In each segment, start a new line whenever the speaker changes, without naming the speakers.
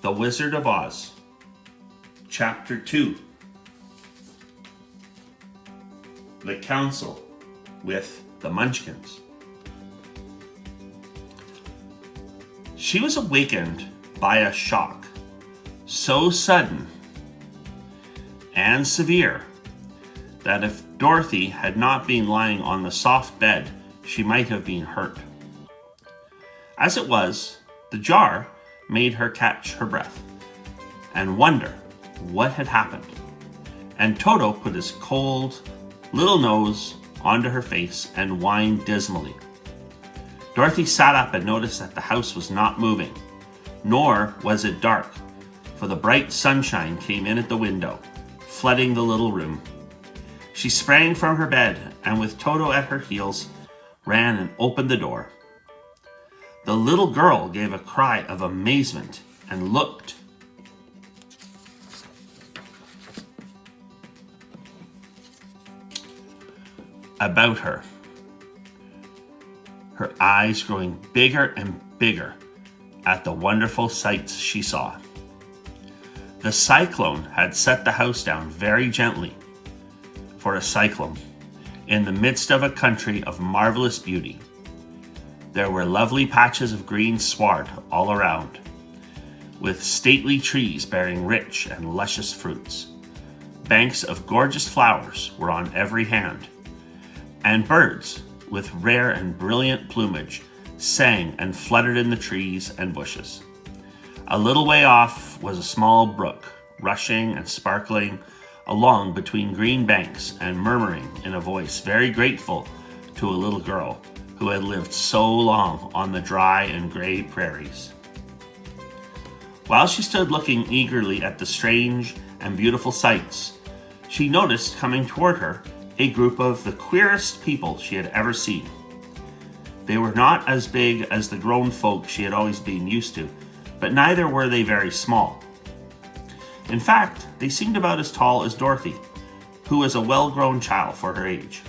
The Wizard of Oz, Chapter 2. The Council with the Munchkins. She was awakened by a shock, so sudden and severe that if Dorothy had not been lying on the soft bed, she might have been hurt. As it was, the jar made her catch her breath and wonder what had happened. And Toto put his cold little nose onto her face and whined dismally. Dorothy sat up and noticed that the house was not moving, nor was it dark, for the bright sunshine came in at the window, flooding the little room. She sprang from her bed and, with Toto at her heels, ran and opened the door. The little girl gave a cry of amazement and looked. About her, her eyes growing bigger and bigger at the wonderful sights she saw. The cyclone had set the house down very gently for a cyclone in the midst of a country of marvelous beauty. There were lovely patches of green sward all around, with stately trees bearing rich and luscious fruits. Banks of gorgeous flowers were on every hand, and birds with rare and brilliant plumage sang and fluttered in the trees and bushes. A little way off was a small brook, rushing and sparkling along between green banks and murmuring in a voice very grateful to a little girl who had lived so long on the dry and gray prairies. While she stood looking eagerly at the strange and beautiful sights, she noticed coming toward her a group of the queerest people she had ever seen. They were not as big as the grown folk she had always been used to, but neither were they very small. In fact, they seemed about as tall as Dorothy, who was a well-grown child for her age,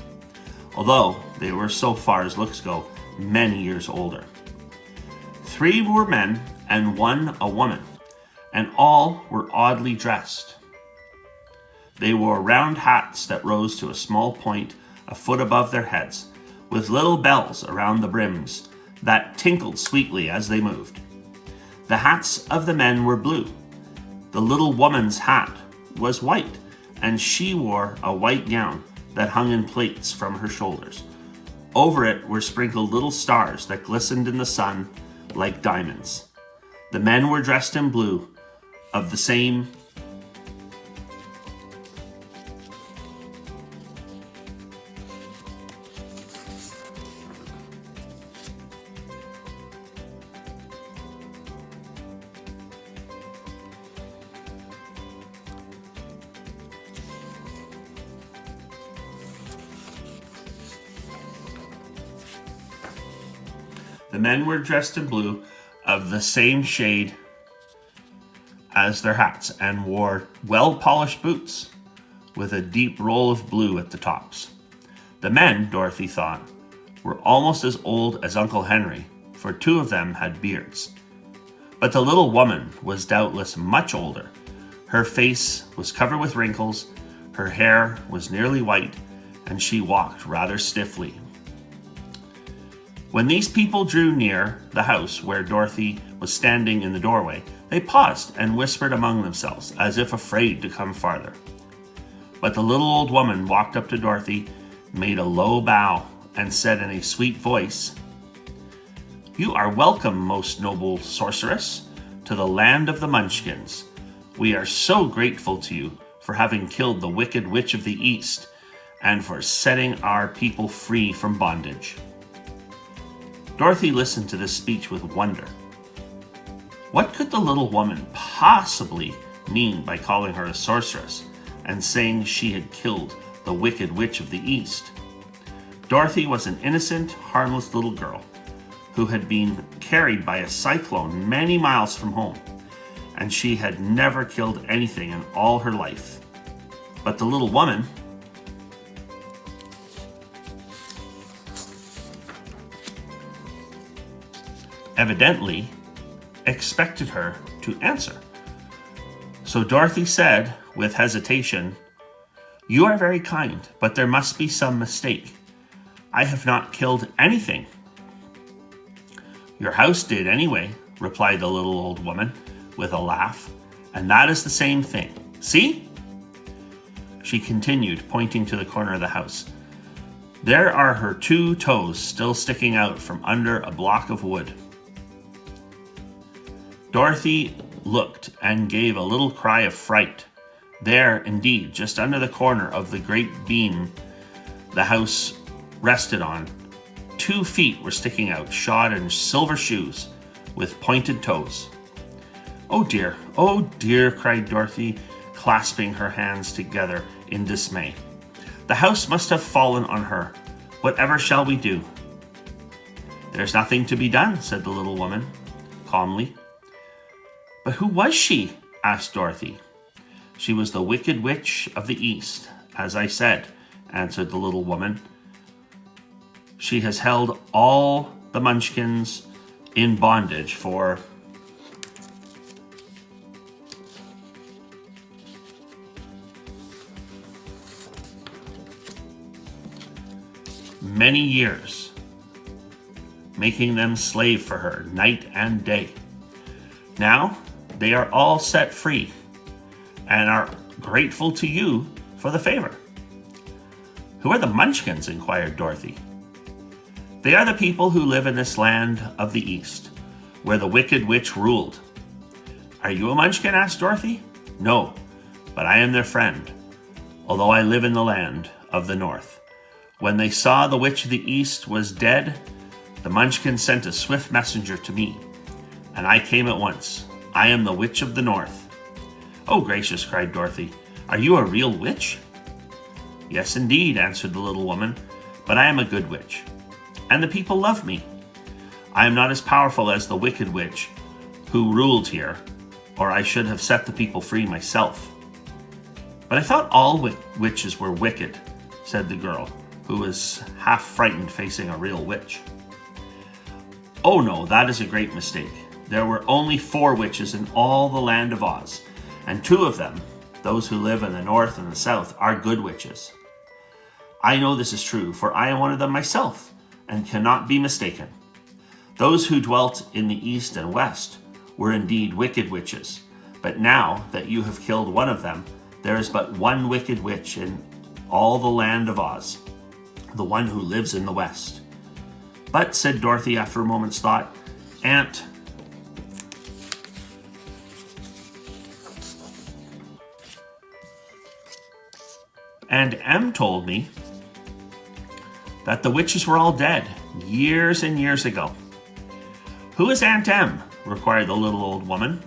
although they were, so far as looks go, many years older. 3 were men and 1 a woman, and all were oddly dressed. They wore round hats that rose to a small point a foot above their heads, with little bells around the brims that tinkled sweetly as they moved. The hats of the men were blue. The little woman's hat was white, and she wore a white gown that hung in plaits from her shoulders. Over it were sprinkled little stars that glistened in the sun like diamonds. The men were dressed in blue of the same The men were dressed in blue of the same shade as their hats and wore well-polished boots with a deep roll of blue at the tops. The men, Dorothy thought, were almost as old as Uncle Henry, for 2 of them had beards. But the little woman was doubtless much older. Her face was covered with wrinkles, her hair was nearly white, and she walked rather stiffly. When these people drew near the house where Dorothy was standing in the doorway, they paused and whispered among themselves, as if afraid to come farther. But the little old woman walked up to Dorothy, made a low bow, and said in a sweet voice, "You are welcome, most noble sorceress, to the land of the Munchkins. We are so grateful to you for having killed the wicked witch of the East and for setting our people free from bondage." Dorothy listened to this speech with wonder. What could the little woman possibly mean by calling her a sorceress and saying she had killed the wicked witch of the East? Dorothy was an innocent, harmless little girl who had been carried by a cyclone many miles from home, and she had never killed anything in all her life. But the little woman evidently expected her to answer. So Dorothy said, with hesitation, "You are very kind, but there must be some mistake. I have not killed anything." "Your house did anyway," replied the little old woman with a laugh, "and that is the same thing. See?" She continued, pointing to the corner of the house. "There are her 2 toes still sticking out from under a block of wood." Dorothy looked and gave a little cry of fright. There, indeed, just under the corner of the great beam the house rested on, 2 feet were sticking out, shod in silver shoes with pointed toes. Oh dear," cried Dorothy, clasping her hands together in dismay. "The house must have fallen on her. Whatever shall we do?" "There's nothing to be done," said the little woman calmly. "But who was she?" asked Dorothy. "She was the Wicked Witch of the East, as I said," answered the little woman. "She has held all the Munchkins in bondage for many years, making them slave for her night and day. Now they are all set free and are grateful to you for the favor." "Who are the Munchkins?" inquired Dorothy. "They are the people who live in this land of the East, where the Wicked Witch ruled." "Are you a Munchkin?" asked Dorothy. "No, but I am their friend, although I live in the land of the North. When they saw the Witch of the East was dead, the Munchkins sent a swift messenger to me, and I came at once. I am the Witch of the North." "Oh, gracious," cried Dorothy. "Are you a real witch?" "Yes, indeed," answered the little woman, "but I am a good witch, and the people love me. I am not as powerful as the Wicked Witch who ruled here, or I should have set the people free myself." "But I thought all witches were wicked," said the girl, who was half frightened facing a real witch. "Oh no, that is a great mistake. There were only 4 witches in all the land of Oz, and 2 of them, those who live in the north and the south, are good witches. I know this is true, for I am one of them myself, and cannot be mistaken. Those who dwelt in the east and west were indeed wicked witches, but now that you have killed one of them, there is but one wicked witch in all the land of Oz, the one who lives in the west." "But," said Dorothy after a moment's thought, "Aunt Em told me that the witches were all dead years and years ago." "Who is Aunt Em?" inquired the little old woman.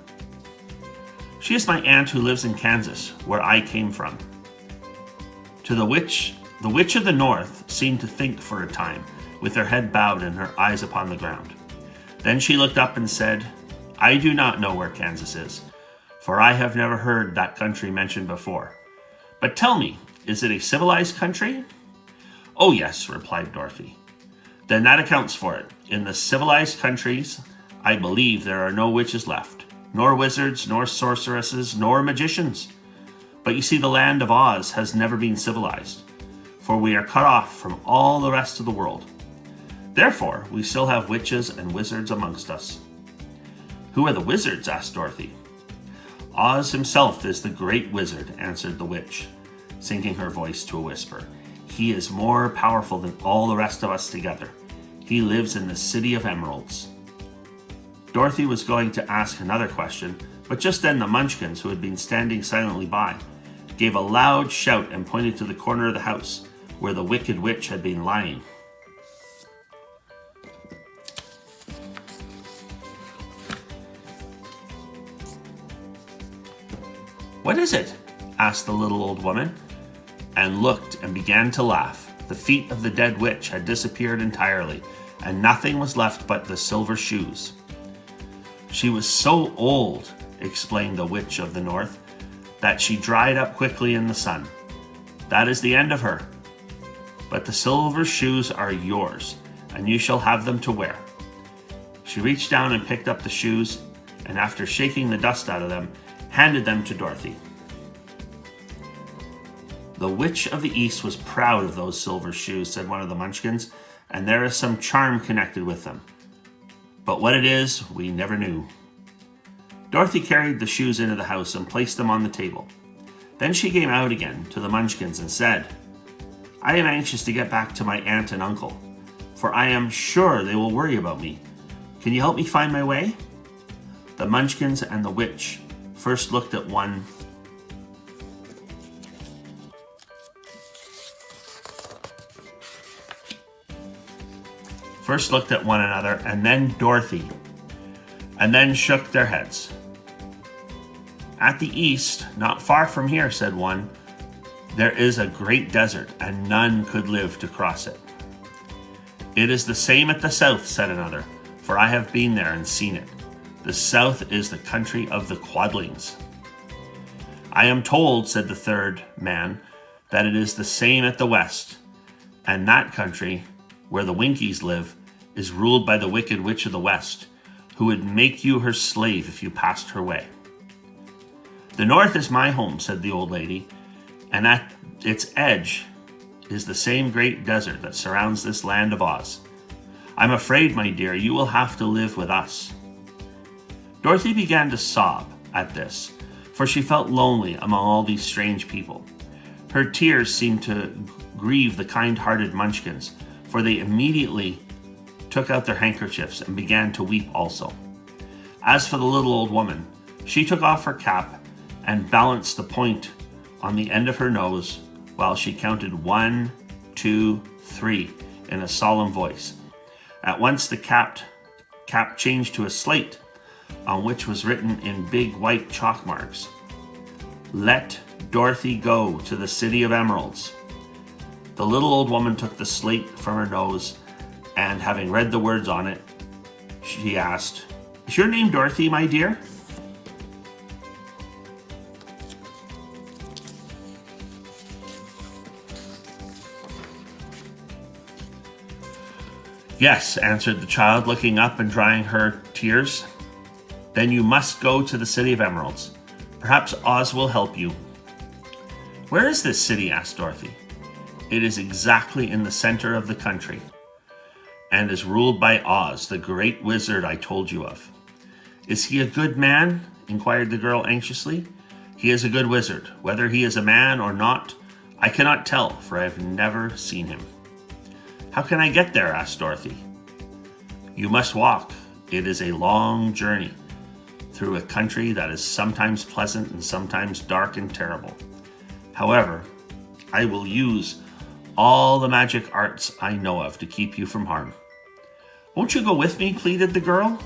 "She is my aunt who lives in Kansas, where I came from." The Witch of the North seemed to think for a time, with her head bowed and her eyes upon the ground. Then she looked up and said, "I do not know where Kansas is, for I have never heard that country mentioned before. But tell me, is it a civilized country?" "Oh yes," replied Dorothy. "Then that accounts for it. In the civilized countries, I believe there are no witches left, nor wizards, nor sorceresses, nor magicians. But you see, the land of Oz has never been civilized, for we are cut off from all the rest of the world. Therefore, we still have witches and wizards amongst us." "Who are the wizards?" asked Dorothy. "Oz himself is the great wizard," answered the witch, sinking her voice to a whisper. "He is more powerful than all the rest of us together. He lives in the City of Emeralds." Dorothy was going to ask another question, but just then the Munchkins, who had been standing silently by, gave a loud shout and pointed to the corner of the house where the Wicked Witch had been lying. "What is it?" asked the little old woman, and looked and began to laugh. The feet of the dead witch had disappeared entirely, and nothing was left but the silver shoes. "She was so old," explained the Witch of the North, "that she dried up quickly in the sun. That is the end of her. But the silver shoes are yours, and you shall have them to wear." She reached down and picked up the shoes and after shaking the dust out of them, handed them to Dorothy. "The Witch of the East was proud of those silver shoes," said one of the Munchkins, "and there is some charm connected with them. But what it is, we never knew." Dorothy carried the shoes into the house and placed them on the table. Then she came out again to the Munchkins and said, "I am anxious to get back to my aunt and uncle, for I am sure they will worry about me. Can you help me find my way?" The Munchkins and the witch first looked at one another, and then Dorothy, and then shook their heads. "At the east, not far from here," said one, "there is a great desert, and none could live to cross it." "It is the same at the south," said another, "for I have been there and seen it. The south is the country of the Quadlings." "I am told," said the third man, "that it is the same at the west, and that country, where the Winkies live, is ruled by the wicked witch of the west, who would make you her slave if you passed her way." "The north is my home," said the old lady, "and at its edge is the same great desert that surrounds this land of Oz. I'm afraid, my dear, you will have to live with us." Dorothy began to sob at this, for she felt lonely among all these strange people. Her tears seemed to grieve the kind-hearted Munchkins, for they immediately took out their handkerchiefs and began to weep also. As for the little old woman, she took off her cap and balanced the point on the end of her nose while she counted 1, 2, 3 in a solemn voice. At once the cap changed to a slate on which was written in big white chalk marks, "Let Dorothy go to the City of Emeralds." The little old woman took the slate from her nose, and having read the words on it, she asked, "Is your name Dorothy, my dear?" "Yes," answered the child, looking up and drying her tears. "Then you must go to the City of Emeralds. Perhaps Oz will help you." "Where is this city?" asked Dorothy. "It is exactly in the center of the country, and is ruled by Oz, the great wizard I told you of." "Is he a good man?" inquired the girl anxiously. "He is a good wizard. Whether he is a man or not, I cannot tell, for I have never seen him." "How can I get there?" asked Dorothy. "You must walk. It is a long journey through a country that is sometimes pleasant and sometimes dark and terrible. However, I will use all the magic arts I know of to keep you from harm." "Won't you go with me?" pleaded the girl,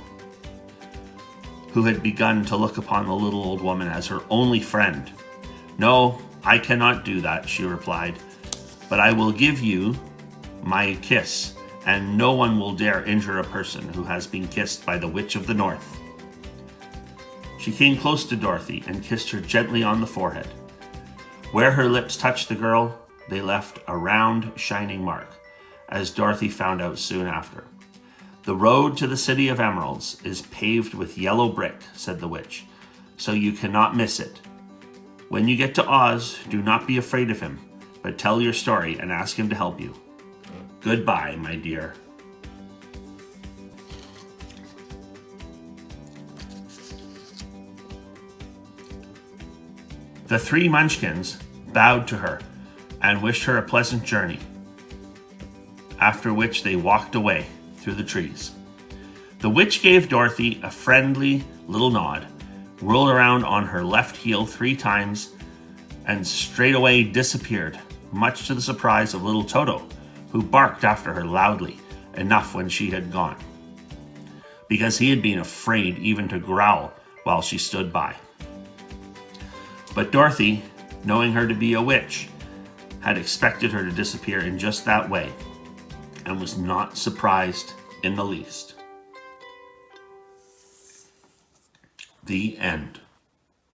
who had begun to look upon the little old woman as her only friend. "No, I cannot do that," she replied, "but I will give you my kiss, and no one will dare injure a person who has been kissed by the Witch of the North." She came close to Dorothy and kissed her gently on the forehead. Where her lips touched the girl, they left a round, shining mark, as Dorothy found out soon after. "The road to the City of Emeralds is paved with yellow brick," said the witch, "so you cannot miss it. When you get to Oz, do not be afraid of him, but tell your story and ask him to help you. Goodbye, my dear." The three Munchkins bowed to her and wished her a pleasant journey, after which they walked away through the trees. The witch gave Dorothy a friendly little nod, whirled around on her left heel 3 times, and straightway disappeared, much to the surprise of little Toto, who barked after her loudly enough when she had gone, because he had been afraid even to growl while she stood by. But Dorothy, knowing her to be a witch, had expected her to disappear in just that way, and was not surprised in the least. The end.